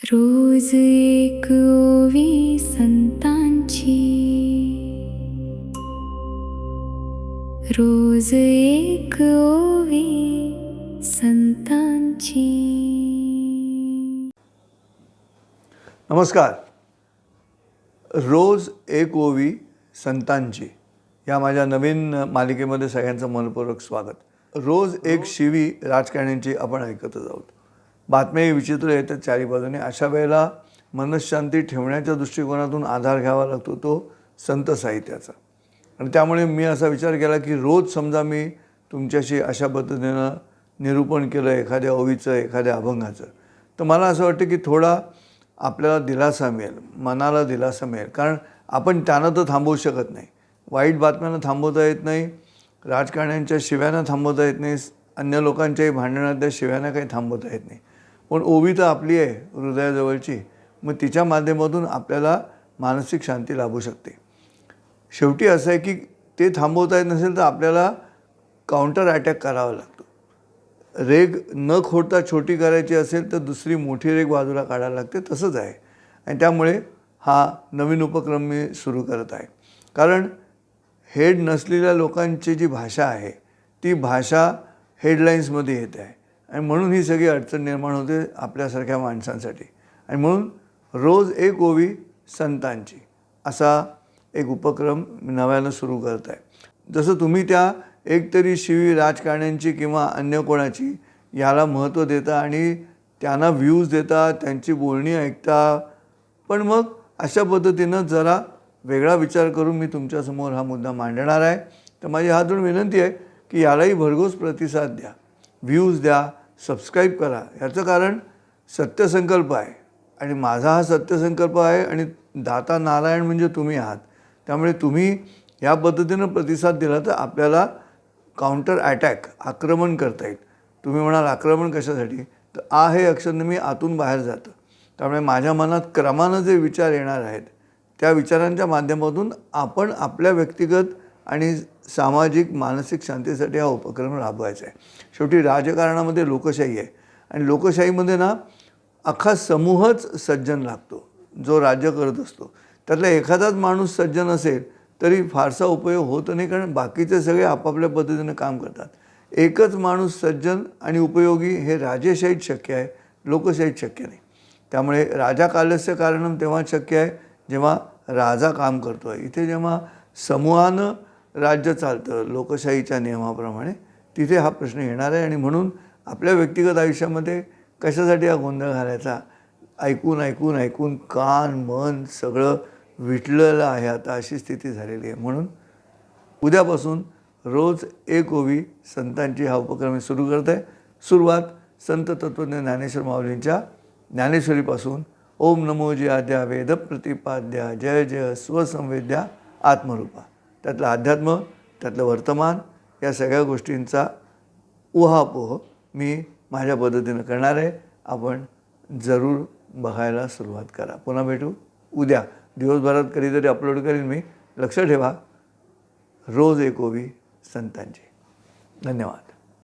रोज एक ओवी संतांची, रोज एक ओवी संतांची. नमस्कार. रोज एक ओवी संतांची या माझ्या नवीन मालिकेमध्ये सगळ्यांचं मनपूर्वक स्वागत. रोज एक शिवी राजकारण्यांची आपण ऐकतच आहोत. बातम्याही विचित्र येतात चारी बाजूने. अशा वेळेला मनःशांती ठेवण्याच्या दृष्टिकोनातून आधार घ्यावा लागतो तो संत साहित्याचा. आणि त्यामुळे मी असा विचार केला की रोज समजा मी तुमच्याशी अशा पद्धतीनं निरूपण केलं एखाद्या ओवीचं, एखाद्या अभंगाचं, तर मला असं वाटतं की थोडा आपल्याला दिलासा मिळेल, मनाला दिलासा मिळेल. कारण आपण त्यानं तर थांबवू शकत नाही. वाईट बातम्यांना थांबवता येत नाही, राजकारण्यांच्या शिव्यांना थांबवता येत नाही, अन्य लोकांच्याही भांडणातल्या शिव्यांना काही थांबवता येत नाही. पण ओवी तर आपली आहे हृदयाजवळची, मग तिच्या माध्यमातून आपल्याला मानसिक शांती लाभू शकते. शेवटी असं आहे की ते थांबवता येत नसेल तर आपल्याला काउंटर अटॅक करावा लागतो. रेग न खोडता छोटी करायची असेल तर दुसरी मोठी रेग बाजूला काढायला लागते, तसंच आहे. आणि त्यामुळे हा नवीन उपक्रम मी सुरू करत आहे. कारण हेड नसलेल्या लोकांची जी भाषा आहे ती भाषा हेडलाईन्समध्ये येते आहे आणि म्हणून ही सगळी अडचण निर्माण होते आपल्यासारख्या माणसांसाठी. आणि म्हणून रोज एक ओवी संतांची असा एक उपक्रम नव्यानं सुरू करत आहे. जसं तुम्ही त्या एकतरी शिवी राजकारण्यांची किंवा अन्य कोणाची याला महत्त्व देता आणि त्यांना व्ह्यूज देता, त्यांची बोलणी ऐकता, पण मग अशा पद्धतीनं जरा वेगळा विचार करून मी तुमच्यासमोर हा मुद्दा मांडणार आहे. तर माझी हात जोडून विनंती आहे की यालाही भरघोस प्रतिसाद द्या, व्ह्यूज द्या, सबस्क्राईब करा. याचं कारण सत्यसंकल्प आहे आणि माझा हा सत्यसंकल्प आहे आणि दाता नारायण म्हणजे तुम्ही आहात. त्यामुळे तुम्ही या पद्धतीनं प्रतिसाद दिला तर आपल्याला काउंटर अटॅक, आक्रमण करता येईल. तुम्ही म्हणाल आक्रमण कशासाठी? तर आ हे अक्षर नेहमी आतून बाहेर जातं. त्यामुळे माझ्या मनात क्रमानं जे विचार येणार आहेत त्या विचारांच्या माध्यमातून आपण आपल्या व्यक्तिगत आणि सामाजिक मानसिक शांतीसाठी हा उपक्रम राबवायचा आहे. शेवटी राजकारणामध्ये लोकशाही आहे आणि लोकशाहीमध्ये ना अख्खा समूहच सज्जन लागतो जो राज्य करत असतो. त्यातला एखादाच माणूस सज्जन असेल तरी फारसा उपयोग होत नाही, कारण बाकीचे सगळे आपापल्या पद्धतीनं काम करतात. एकच माणूस सज्जन आणि उपयोगी हे राजेशाहीत शक्य आहे, लोकशाहीत शक्य नाही. त्यामुळे राजा कालस्य कारणम तेव्हा शक्य आहे जेव्हा राजा काम करतो आहे. इथे जेव्हा समूहानं राज्य चालतं लोकशाहीच्या नियमाप्रमाणे, तिथे हा प्रश्न येणार आहे. आणि म्हणून आपल्या व्यक्तिगत आयुष्यामध्ये कशासाठी हा गोंधळ घालायचा? ऐकून ऐकून ऐकून कान मन सगळं विटलेलं आहे आता, अशी स्थिती झालेली आहे. म्हणून उद्यापासून रोज एक ओवी संतांची हा उपक्रम सुरू करत आहे. सुरुवात संत तत्त्वज्ञ ज्ञानेश्वर माऊलींच्या ज्ञानेश्वरीपासून. ओम नमो जयाद्या वेद प्रतिपाद्या जय जय स्वसंवेद्या आत्मरूपा. त्यातलं अध्यात्म, त्यातलं वर्तमान, या सगळ्या गोष्टींचा उहापोह मी माझ्या पद्धतीनं करणार आहे. आपण जरूर बघायला सुरुवात करा. पुन्हा भेटू उद्या. दिवसभरात कधीतरी अपलोड करीन मी. लक्ष ठेवा, रोज एक ओवी संतांची. धन्यवाद.